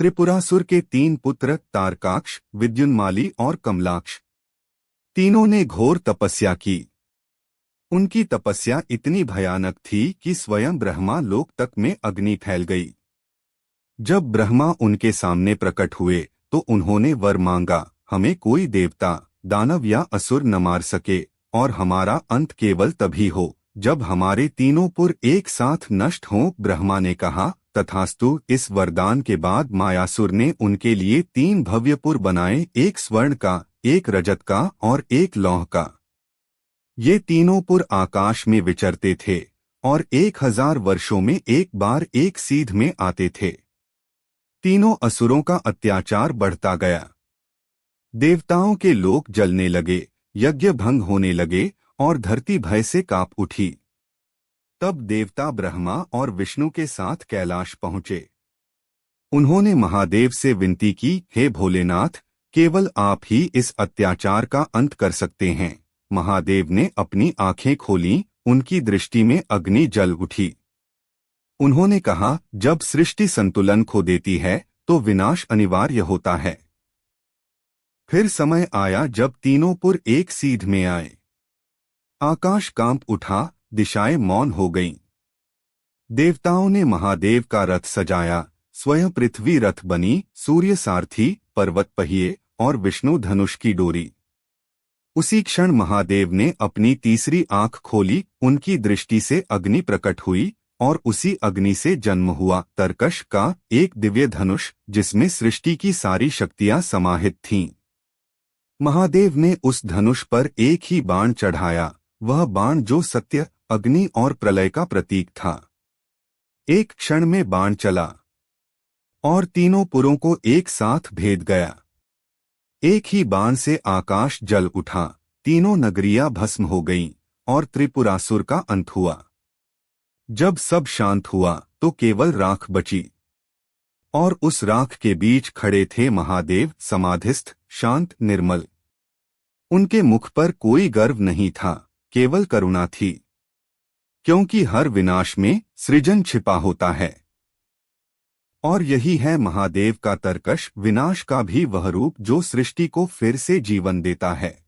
त्रिपुरासुर के 3 पुत्र तारकाक्ष, विद्युन्माली और कमलाक्ष, तीनों ने घोर तपस्या की। उनकी तपस्या इतनी भयानक थी कि स्वयं ब्रह्मा लोक तक में अग्नि फैल गई। जब ब्रह्मा उनके सामने प्रकट हुए तो उन्होंने वर मांगा, हमें कोई देवता, दानव या असुर न मार सके और हमारा अंत केवल तभी हो जब हमारे तीनों पुर एक साथ नष्ट हों। ब्रह्मा ने कहा, तथास्तु। इस वरदान के बाद मायासुर ने उनके लिए 3 भव्य पुर बनाए, एक स्वर्ण का, एक रजत का और एक लौह का। ये तीनों पुर आकाश में विचरते थे और 1000 वर्षों में एक बार एक सीध में आते थे। तीनों असुरों का अत्याचार बढ़ता गया। देवताओं के लोक जलने लगे, यज्ञ भंग होने लगे और धरती भय से कांप उठी। तब देवता ब्रह्मा और विष्णु के साथ कैलाश पहुंचे। उन्होंने महादेव से विनती की, हे भोलेनाथ, केवल आप ही इस अत्याचार का अंत कर सकते हैं। महादेव ने अपनी आंखें खोलीं, उनकी दृष्टि में अग्नि जल उठी। उन्होंने कहा, जब सृष्टि संतुलन खो देती है तो विनाश अनिवार्य होता है। फिर समय आया जब तीनों पुर एक सीध में आए। आकाश कांप उठा, दिशाएं मौन हो गईं। देवताओं ने महादेव का रथ सजाया, स्वयं पृथ्वी रथ बनी, सूर्य सारथी, पर्वत पहिए और विष्णु धनुष की डोरी। उसी क्षण महादेव ने अपनी तीसरी आंख खोली, उनकी दृष्टि से अग्नि प्रकट हुई और उसी अग्नि से जन्म हुआ तरकश का एक दिव्य धनुष, जिसमें सृष्टि की सारी शक्तियां समाहित थीं। महादेव ने उस धनुष पर एक ही बाण चढ़ाया, वह बाण जो सत्य, अग्नि और प्रलय का प्रतीक था। एक क्षण में बाण चला और तीनों पुरों को एक साथ भेद गया। एक ही बाण से आकाश जल उठा, तीनों नगरियां भस्म हो गईं और त्रिपुरासुर का अंत हुआ। जब सब शांत हुआ तो केवल राख बची और उस राख के बीच खड़े थे महादेव, समाधिस्थ, शांत, निर्मल। उनके मुख पर कोई गर्व नहीं था, केवल करुणा थी, क्योंकि हर विनाश में सृजन छिपा होता है। और यही है महादेव का तरकश, विनाश का भी वह रूप जो सृष्टि को फिर से जीवन देता है।